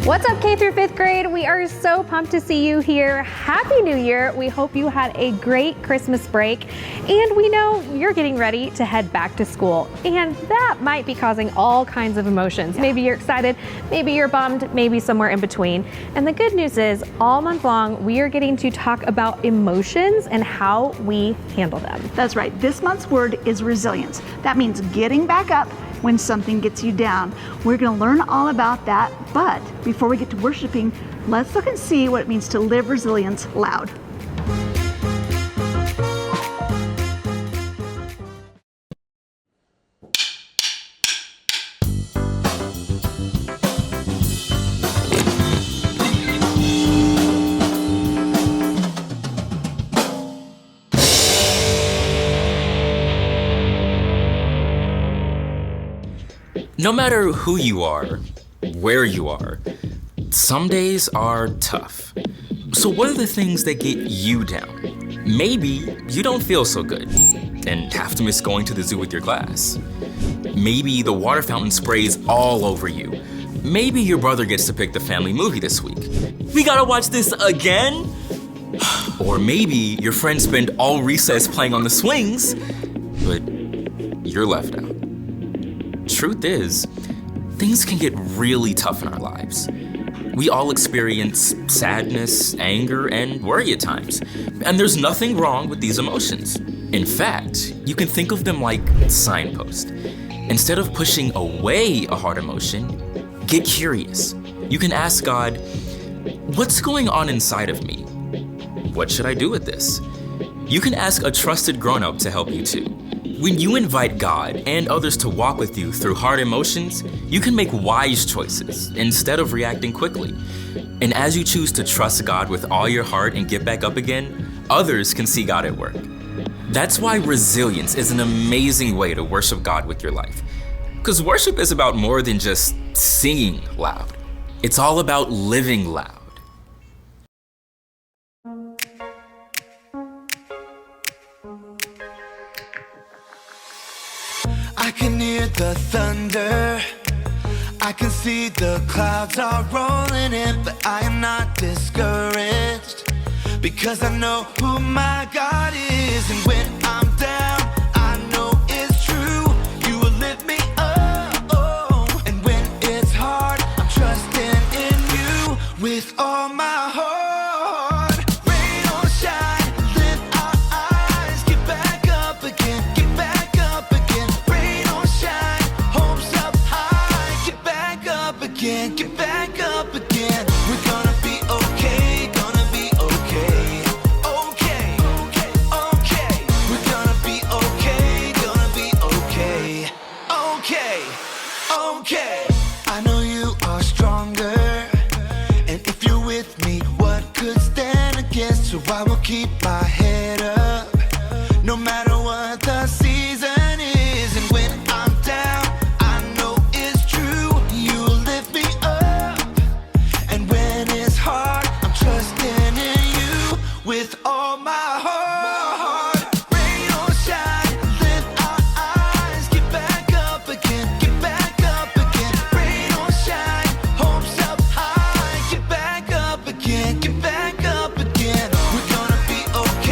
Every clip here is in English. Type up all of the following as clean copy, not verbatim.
What's up, K through 5th grade? We are so pumped to see you here. Happy New Year. We hope you had a great Christmas break, and we know you're getting ready to head back to school, and that might be causing all kinds of emotions. Maybe you're excited, maybe you're bummed, maybe somewhere in between. And the good news is all month long, we are getting to talk about emotions and how we handle them. That's right. This month's word is resilience. That means getting back up when something gets you down. We're going to learn all about that, but before we get to worshiping, let's look and see what it means to live resilience loud. No matter who you are, where you are, some days are tough. So what are the things that get you down? Maybe you don't feel so good and have to miss going to the zoo with your class. Maybe the water fountain sprays all over you. Maybe your brother gets to pick the family movie this week. We gotta watch this again? Or maybe your friends spend all recess playing on the swings, but you're left out. Truth is, things can get really tough in our lives. We all experience sadness, anger, and worry at times. And there's nothing wrong with these emotions. In fact, you can think of them like signposts. Instead of pushing away a hard emotion, get curious. You can ask God, what's going on inside of me? What should I do with this? You can ask a trusted grown-up to help you too. When you invite God and others to walk with you through hard emotions, you can make wise choices instead of reacting quickly. And as you choose to trust God with all your heart and get back up again, others can see God at work. That's why resilience is an amazing way to worship God with your life. Because worship is about more than just singing loud. It's all about living loud. I can hear the thunder, I can see the clouds are rolling in, but I am not discouraged, because I know who my God is. And when I'm down, I know it's true, you will lift me up. And when it's hard, I'm trusting in you with all my heart. Get back up again. We're gonna be okay, gonna be okay. Okay, okay, okay. We're gonna be okay, gonna be okay. Okay, okay. I know you are stronger, and if you're with me, what could stand against? So I will keep my head up, no matter what the season is. And when I'm down, I know it's true, you lift me up. And when it's hard, I'm trusting in you with all my heart. Rain or shine, lift our eyes, get back up again, get back up again. Rain or shine, hopes up high, get back up again, get back up again. We're gonna be okay.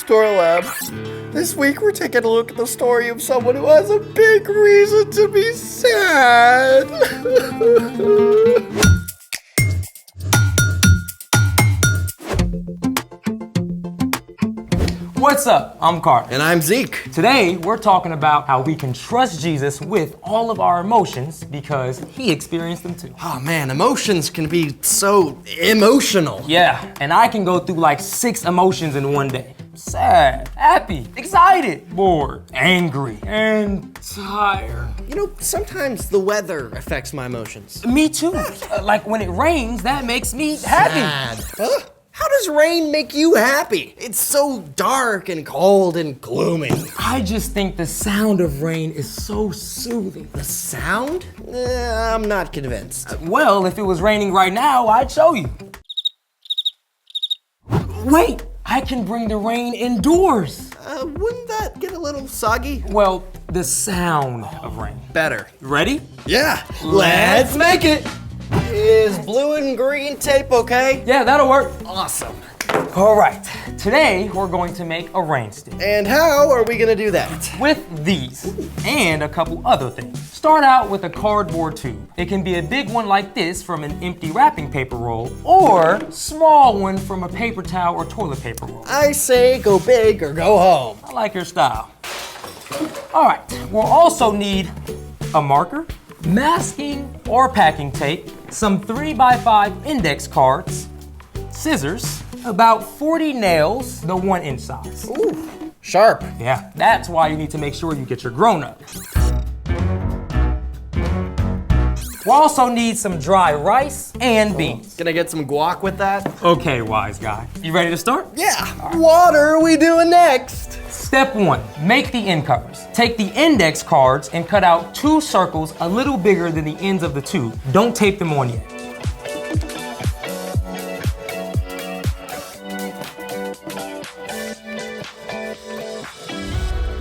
Bookstore Lab. This week we're taking a look at the story of someone who has a big reason to be sad. What's up? I'm Carter. And I'm Zeke. Today, we're talking about how we can trust Jesus with all of our emotions because he experienced them too. Oh man, emotions can be so emotional. Yeah, and I can go through like 6 emotions in one day. Sad, happy, excited, bored, angry, and tired. You know, sometimes the weather affects my emotions. Me too. Like when it rains, that makes me happy. Sad. Huh? How does rain make you happy? It's so dark and cold and gloomy. I just think the sound of rain is so soothing. The sound? I'm not convinced. Well, if it was raining right now, I'd show you. Wait, I can bring the rain indoors. Wouldn't that get a little soggy? Well, the sound of rain. Better. Ready? Yeah. Let's make it. Is blue and green tape okay? Yeah, that'll work. Awesome. All right, today we're going to make a rain stick And how are we gonna do that? with these and a couple other things. Start out with a cardboard tube. It can be a big one like this from an empty wrapping paper roll or small one from a paper towel or toilet paper roll. I say go big or go home. I like your style. All right, we'll also need a marker, masking or packing tape, some 3x5 index cards, scissors, about 40 nails, the 1-inch size. Ooh, sharp. Yeah, that's why you need to make sure you get your grown-up. We'll also need some dry rice and beans. Can I get some guac with that? Okay, wise guy. You ready to start? Yeah. What are we doing next? Step 1, make the end covers. Take the index cards and cut out 2 circles a little bigger than the ends of the tube. Don't tape them on yet.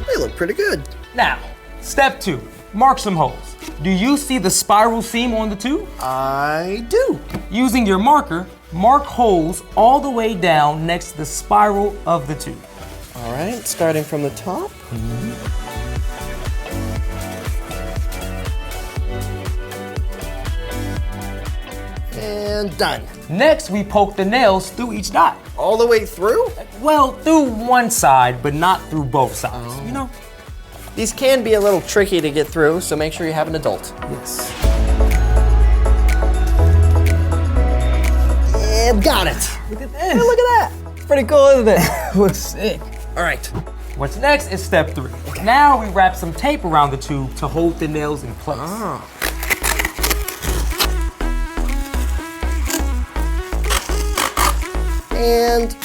They look pretty good. Now, step 2, mark some holes. Do you see the spiral seam on the tube? I do. Using your marker, mark holes all the way down next to the spiral of the tube. All right, starting from the top. And done. Next, we poke the nails through each dot. All the way through? Well, through one side, but not through both sides. You know? These can be a little tricky to get through, so make sure you have an adult. Yes. And got it. Look at this. Hey, look at that. It's pretty cool, isn't it? Looks sick. All right. What's next is step 3. Now we wrap some tape around the tube to hold the nails in place. And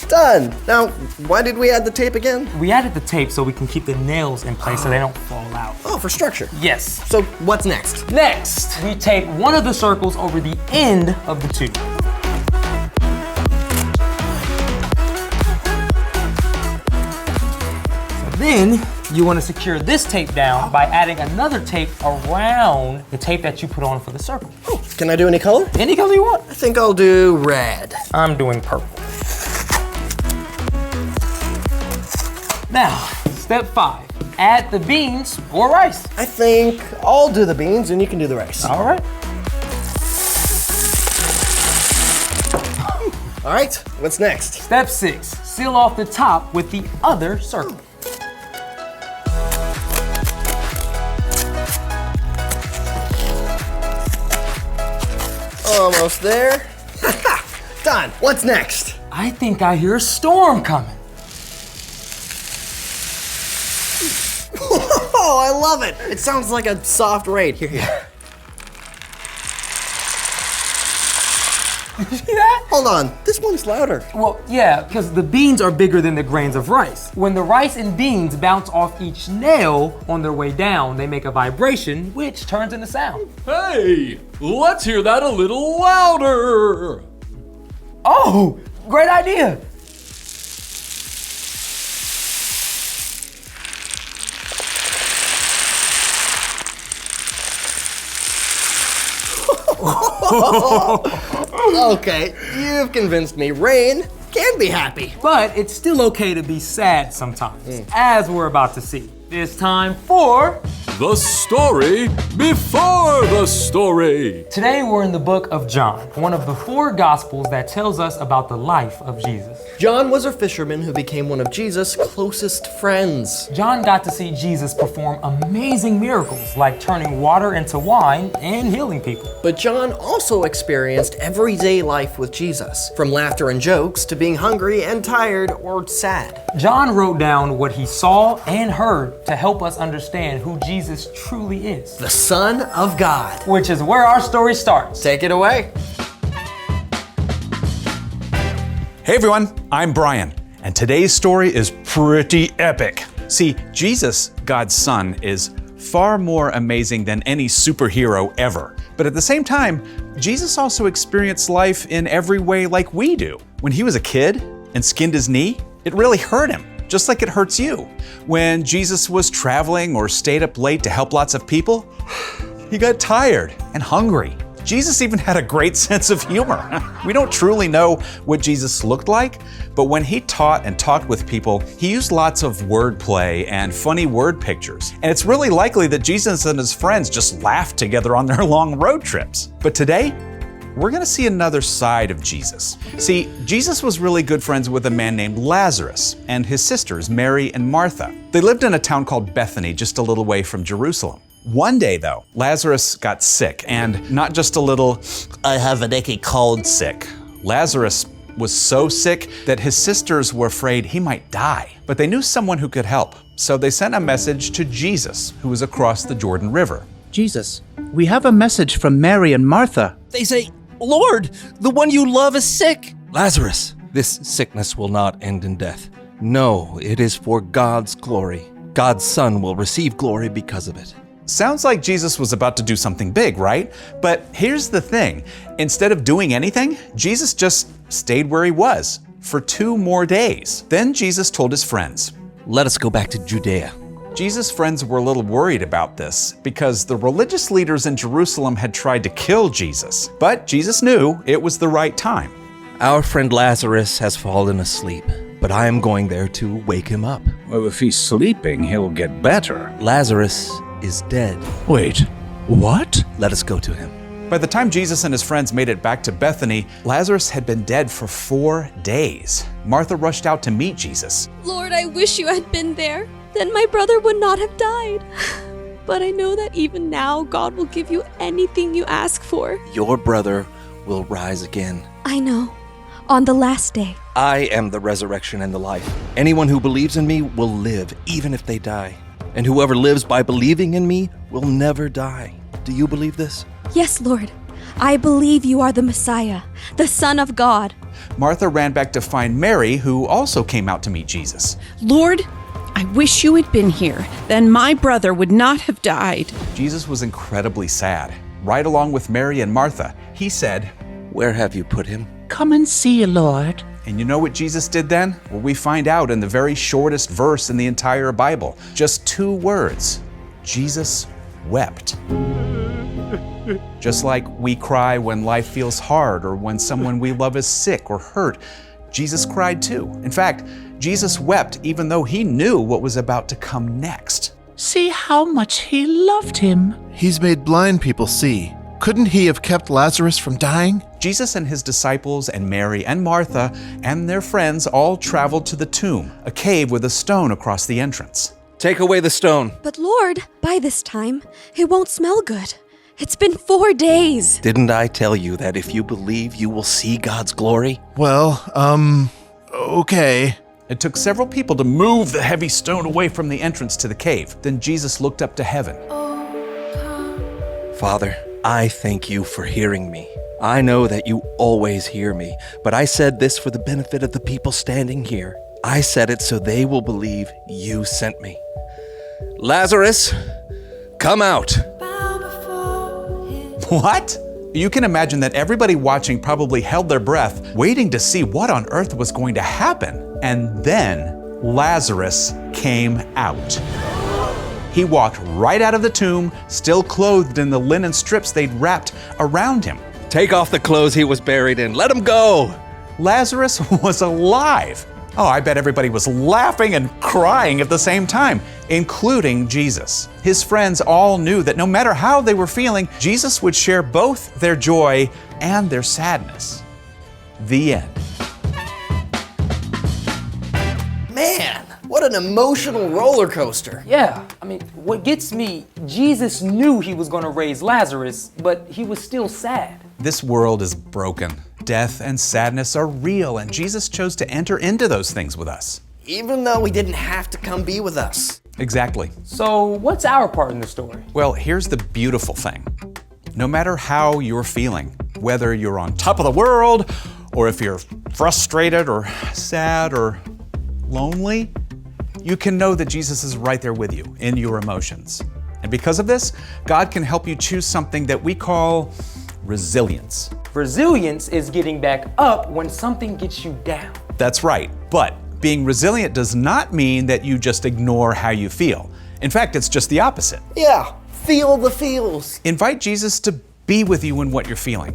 done. Now, why did we add the tape again? We added the tape so we can keep the nails in place so they don't fall out. Oh, for structure. Yes. So what's next? Next, we tape one of the circles over the end of the tube. So then, you want to secure this tape down by adding another tape around the tape that you put on for the circle. Oh, can I do any color? Any color you want. I think I'll do red. I'm doing purple. Now, step 5. Add the beans or rice. I think I'll do the beans and you can do the rice. All right. All right, what's next? Step 6. Seal off the top with the other circle. Almost there. Done. What's next? I think I hear a storm coming. Oh, I love it. It sounds like a soft rain. Here. You see that? Hold on, this one's louder. Well, yeah, because the beans are bigger than the grains of rice. When the rice and beans bounce off each nail on their way down, they make a vibration, which turns into sound. Hey, let's hear that a little louder. Oh, great idea. Okay, you've convinced me. Rain, can be happy. But it's still okay to be sad sometimes, as we're about to see. It's time for The story before the story. Today we're in the book of John, one of the 4 gospels that tells us about the life of Jesus. John was a fisherman who became one of Jesus' closest friends. John got to see Jesus perform amazing miracles like turning water into wine and healing people. But John also experienced everyday life with Jesus, from laughter and jokes to being hungry and tired or sad. John wrote down what he saw and heard to help us understand who Jesus truly is, The Son of God. which is where our story starts. Take it away. Hey everyone, I'm Brian, and today's story is pretty epic. See, Jesus, God's Son, is far more amazing than any superhero ever. But at the same time, Jesus also experienced life in every way like we do. When he was a kid and skinned his knee, it really hurt him, just like it hurts you. When Jesus was traveling or stayed up late to help lots of people, he got tired and hungry. Jesus even had a great sense of humor. We don't truly know what Jesus looked like, but when he taught and talked with people, he used lots of wordplay and funny word pictures. And it's really likely that Jesus and his friends just laughed together on their long road trips. But today, we're gonna see another side of Jesus. See, Jesus was really good friends with a man named Lazarus and his sisters, Mary and Martha. They lived in a town called Bethany, just a little way from Jerusalem. One day, though, Lazarus got sick, and not just a little, I have an achy cold sick. Lazarus was so sick that his sisters were afraid he might die. But they knew someone who could help, so they sent a message to Jesus, who was across the Jordan River. Jesus, we have a message from Mary and Martha. They say, Lord, the one you love is sick. Lazarus, this sickness will not end in death. No, it is for God's glory. God's Son will receive glory because of it. Sounds like Jesus was about to do something big, right? But here's the thing. Instead of doing anything, Jesus just stayed where he was for 2 more days. Then Jesus told his friends, Let us go back to Judea. Jesus' friends were a little worried about this because the religious leaders in Jerusalem had tried to kill Jesus. But Jesus knew it was the right time. Our friend Lazarus has fallen asleep, but I am going there to wake him up. Well, if he's sleeping, he'll get better. Lazarus is dead. Wait, what? Let us go to him. By the time Jesus and his friends made it back to Bethany, Lazarus had been dead for 4 days. Martha rushed out to meet Jesus. Lord, I wish you had been there. Then my brother would not have died. But I know that even now, God will give you anything you ask for. Your brother will rise again. I know. On the last day. I am the resurrection and the life. Anyone who believes in me will live, even if they die. And whoever lives by believing in me will never die. Do you believe this? Yes, Lord. I believe you are the Messiah, the Son of God. Martha ran back to find Mary, who also came out to meet Jesus. Lord, I wish you had been here. Then my brother would not have died. Jesus was incredibly sad. Right along with Mary and Martha, he said, Where have you put him? Come and see, Lord. And you know what Jesus did then? Well, we find out in the very shortest verse in the entire Bible. Just 2 words. Jesus wept. Just like we cry when life feels hard or when someone we love is sick or hurt, Jesus cried too. In fact, Jesus wept even though he knew what was about to come next. See how much he loved him. He's made blind people see. Couldn't he have kept Lazarus from dying? Jesus and his disciples and Mary and Martha and their friends all traveled to the tomb, a cave with a stone across the entrance. Take away the stone. But Lord, by this time, it won't smell good. It's been 4 days. Didn't I tell you that if you believe, you will see God's glory? Well, okay. It took several people to move the heavy stone away from the entrance to the cave. Then Jesus looked up to heaven. Father, I thank you for hearing me. I know that you always hear me, but I said this for the benefit of the people standing here. I said it so they will believe you sent me. Lazarus, come out. What? You can imagine that everybody watching probably held their breath, waiting to see what on earth was going to happen. And then Lazarus came out. He walked right out of the tomb, still clothed in the linen strips they'd wrapped around him. Take off the clothes he was buried in. Let him go. Lazarus was alive. Oh, I bet everybody was laughing and crying at the same time, including Jesus. His friends all knew that no matter how they were feeling, Jesus would share both their joy and their sadness. The end. Man, what an emotional roller coaster. Yeah, I mean, what gets me, Jesus knew he was gonna raise Lazarus, but he was still sad. This world is broken. Death and sadness are real, and Jesus chose to enter into those things with us. Even though he didn't have to come be with us. Exactly. So what's our part in the story? Well, here's the beautiful thing. No matter how you're feeling, whether you're on top of the world, or if you're frustrated or sad or lonely, you can know that Jesus is right there with you in your emotions. And because of this, God can help you choose something that we call resilience. Resilience is getting back up when something gets you down. That's right, but being resilient does not mean that you just ignore how you feel. In fact, it's just the opposite. Yeah, feel the feels. Invite Jesus to be with you in what you're feeling.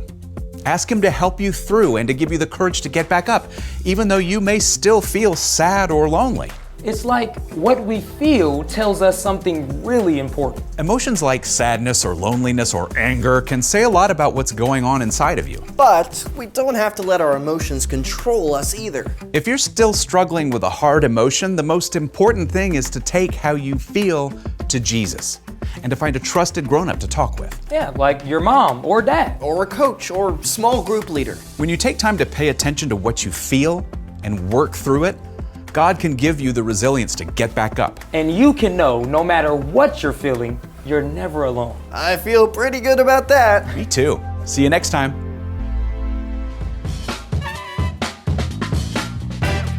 Ask him to help you through and to give you the courage to get back up, even though you may still feel sad or lonely. It's like what we feel tells us something really important. Emotions like sadness or loneliness or anger can say a lot about what's going on inside of you. But we don't have to let our emotions control us either. If you're still struggling with a hard emotion, the most important thing is to take how you feel to Jesus and to find a trusted grown-up to talk with. Yeah, like your mom or dad. Or a coach or small group leader. When you take time to pay attention to what you feel and work through it, God can give you the resilience to get back up. And you can know no matter what you're feeling, you're never alone. I feel pretty good about that. Me too. See you next time.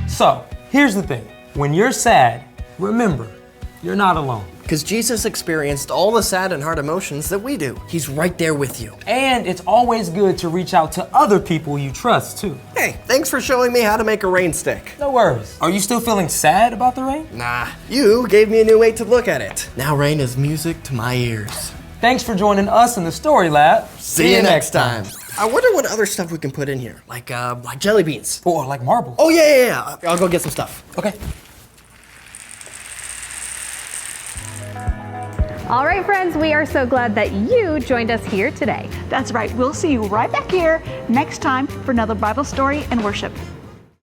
So, here's the thing. When you're sad, remember, you're not alone. Because Jesus experienced all the sad and hard emotions that we do. He's right there with you. And it's always good to reach out to other people you trust, too. Hey, thanks for showing me how to make a rain stick. No worries. Are you still feeling sad about the rain? Nah, you gave me a new way to look at it. Now rain is music to my ears. Thanks for joining us in the Story Lab. See you next time. I wonder what other stuff we can put in here, like jelly beans. Or like marbles. Oh, yeah. I'll go get some stuff. Okay. All right, friends, we are so glad that you joined us here today. That's right. We'll see you right back here next time for another Bible story and worship.